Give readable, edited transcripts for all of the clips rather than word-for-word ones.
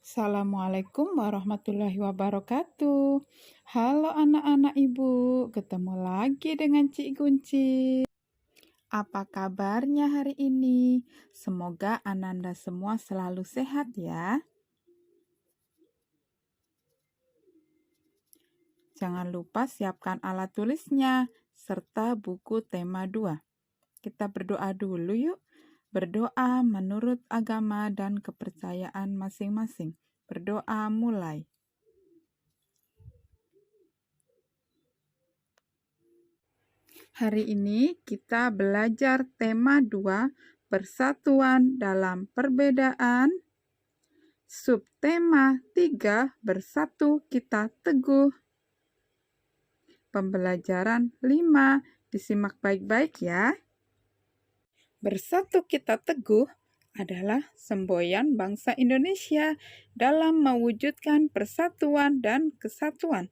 Assalamualaikum warahmatullahi wabarakatuh. Halo anak-anak ibu, ketemu lagi dengan Cik Gunci. Apa kabarnya hari ini? Semoga Ananda semua selalu sehat ya. Jangan lupa siapkan alat tulisnya serta buku tema 2. Kita berdoa dulu yuk. Berdoa menurut agama dan kepercayaan masing-masing. Berdoa mulai. Hari ini kita belajar tema 2, persatuan dalam perbedaan. Subtema 3, bersatu kita teguh. Pembelajaran 5, disimak baik-baik ya. Bersatu kita teguh adalah semboyan bangsa Indonesia dalam mewujudkan persatuan dan kesatuan.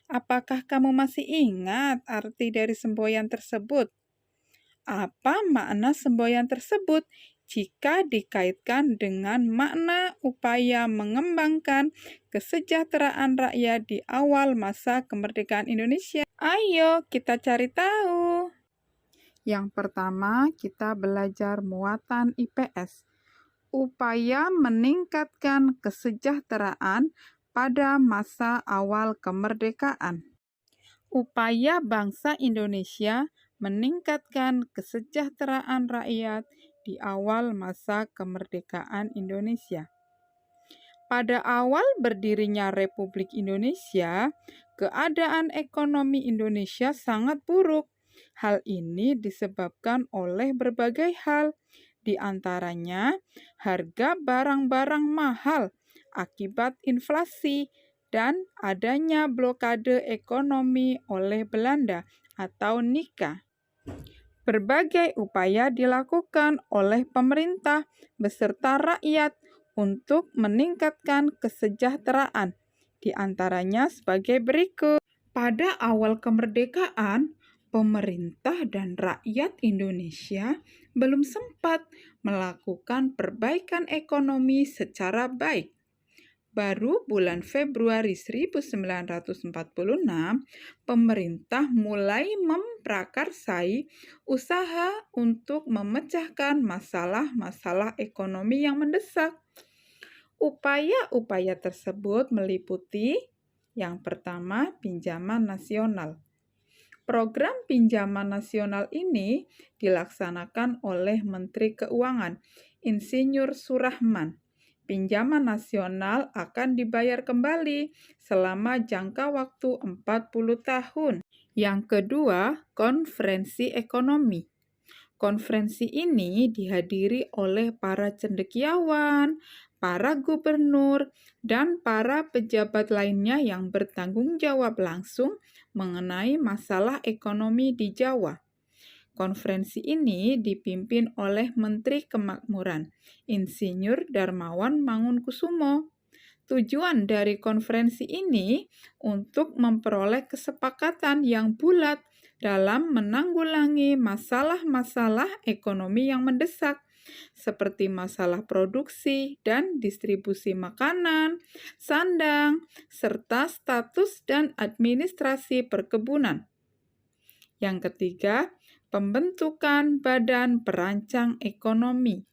Apakah kamu masih ingat arti dari semboyan tersebut? Apa makna semboyan tersebut jika dikaitkan dengan makna upaya mengembangkan kesejahteraan rakyat di awal masa kemerdekaan Indonesia? Ayo kita cari tahu. Yang pertama, kita belajar muatan IPS. Upaya meningkatkan kesejahteraan pada masa awal kemerdekaan. Upaya bangsa Indonesia meningkatkan kesejahteraan rakyat di awal masa kemerdekaan Indonesia. Pada awal berdirinya Republik Indonesia, keadaan ekonomi Indonesia sangat buruk. Hal ini disebabkan oleh berbagai hal, di antaranya harga barang-barang mahal akibat inflasi dan adanya blokade ekonomi oleh Belanda atau NIKA. Berbagai upaya dilakukan oleh pemerintah beserta rakyat untuk meningkatkan kesejahteraan, di antaranya sebagai berikut. Pada awal kemerdekaan, pemerintah dan rakyat Indonesia belum sempat melakukan perbaikan ekonomi secara baik. Baru bulan Februari 1946, pemerintah mulai memprakarsai usaha untuk memecahkan masalah-masalah ekonomi yang mendesak. Upaya-upaya tersebut meliputi yang pertama, pinjaman nasional. Program pinjaman nasional ini dilaksanakan oleh Menteri Keuangan, Insinyur Surahman. Pinjaman nasional akan dibayar kembali selama jangka waktu 40 tahun. Yang kedua, konferensi ekonomi. Konferensi ini dihadiri oleh para cendekiawan, para gubernur, dan para pejabat lainnya yang bertanggung jawab langsung mengenai masalah ekonomi di Jawa. Konferensi ini dipimpin oleh Menteri Kemakmuran, Insinyur Darmawan Mangunkusumo. Tujuan dari konferensi ini untuk memperoleh kesepakatan yang bulat dalam menanggulangi masalah-masalah ekonomi yang mendesak, seperti masalah produksi dan distribusi makanan, sandang, serta status dan administrasi perkebunan. Yang ketiga, pembentukan Badan Perancang Ekonomi.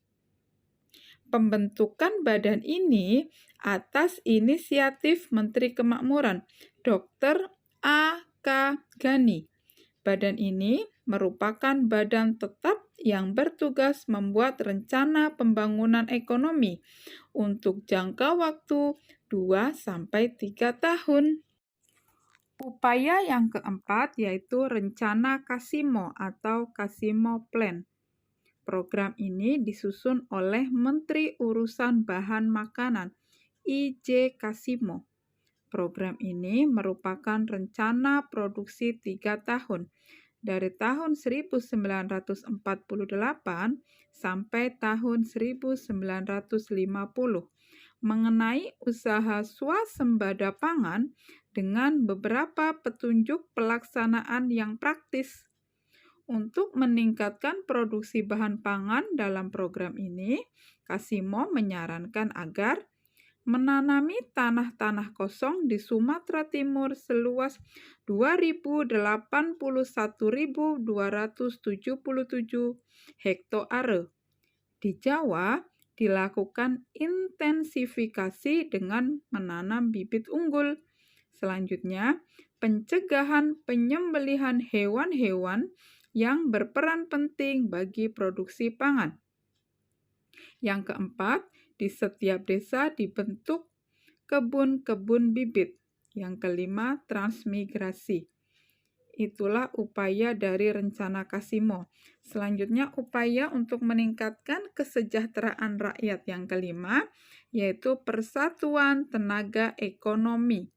Pembentukan badan ini atas inisiatif Menteri Kemakmuran, Dr. A.K. Ghani. Badan ini merupakan badan tetap yang bertugas membuat rencana pembangunan ekonomi untuk jangka waktu 2-3 tahun. Upaya yang keempat yaitu Rencana Kasimo atau Kasimo Plan. Program ini disusun oleh Menteri Urusan Bahan Makanan, I.J. Kasimo. Program ini merupakan rencana produksi 3 tahun, dari tahun 1948 sampai tahun 1950, mengenai usaha swasembada pangan dengan beberapa petunjuk pelaksanaan yang praktis. Untuk meningkatkan produksi bahan pangan dalam program ini, Kasimo menyarankan agar menanami tanah-tanah kosong di Sumatera Timur seluas 281.277 hektare. Di Jawa dilakukan intensifikasi dengan menanam bibit unggul. Selanjutnya, pencegahan penyembelihan hewan-hewan yang berperan penting bagi produksi pangan. Yang keempat, di setiap desa dibentuk kebun-kebun bibit. Yang kelima, transmigrasi. Itulah upaya dari rencana Kasimo. Selanjutnya, upaya untuk meningkatkan kesejahteraan rakyat yang kelima, yaitu persatuan tenaga ekonomi.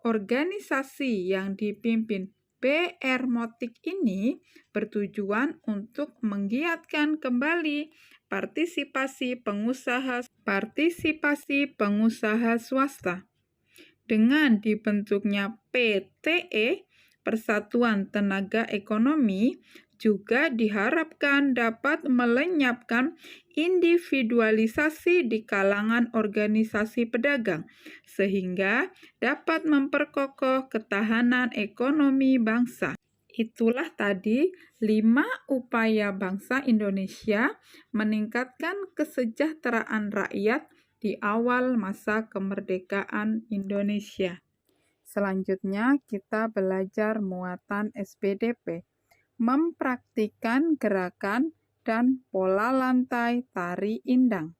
Organisasi yang dipimpin PR Motik ini bertujuan untuk menggiatkan kembali partisipasi pengusaha swasta. Dengan dibentuknya PTE, Persatuan Tenaga Ekonomi, juga diharapkan dapat melenyapkan individualisasi di kalangan organisasi pedagang, sehingga dapat memperkokoh ketahanan ekonomi bangsa. Itulah tadi 5 upaya bangsa Indonesia meningkatkan kesejahteraan rakyat di awal masa kemerdekaan Indonesia. Selanjutnya, kita belajar muatan SPDP, mempraktikkan gerakan dan pola lantai tari indang.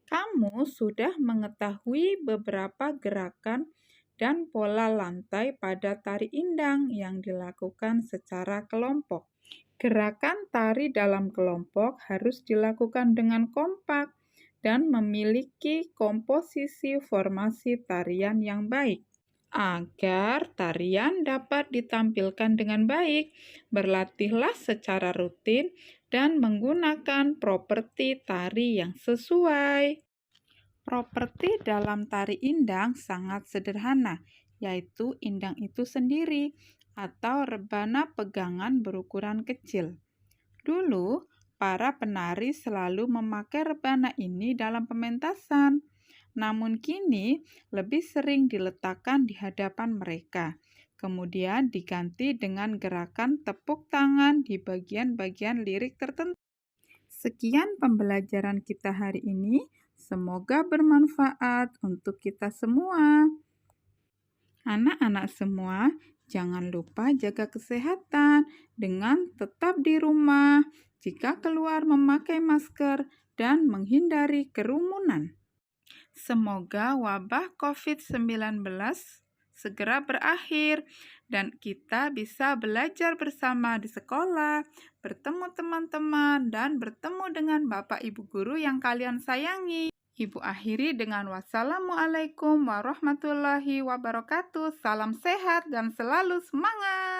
Kamu sudah mengetahui beberapa gerakan dan pola lantai pada tari indang yang dilakukan secara kelompok. Gerakan tari dalam kelompok harus dilakukan dengan kompak dan memiliki komposisi formasi tarian yang baik. Agar tarian dapat ditampilkan dengan baik, berlatihlah secara rutin dan menggunakan properti tari yang sesuai. Properti dalam tari indang sangat sederhana, yaitu indang itu sendiri atau rebana pegangan berukuran kecil. Dulu, para penari selalu memakai rebana ini dalam pementasan. Namun kini lebih sering diletakkan di hadapan mereka. Kemudian diganti dengan gerakan tepuk tangan di bagian-bagian lirik tertentu. Sekian pembelajaran kita hari ini. Semoga bermanfaat untuk kita semua. Anak-anak semua, jangan lupa jaga kesehatan dengan tetap di rumah, jika keluar memakai masker, dan menghindari kerumunan. Semoga wabah COVID-19 segera berakhir dan kita bisa belajar bersama di sekolah, bertemu teman-teman, dan bertemu dengan Bapak Ibu guru yang kalian sayangi. Ibu akhiri dengan wassalamualaikum warahmatullahi wabarakatuh. Salam sehat dan selalu semangat.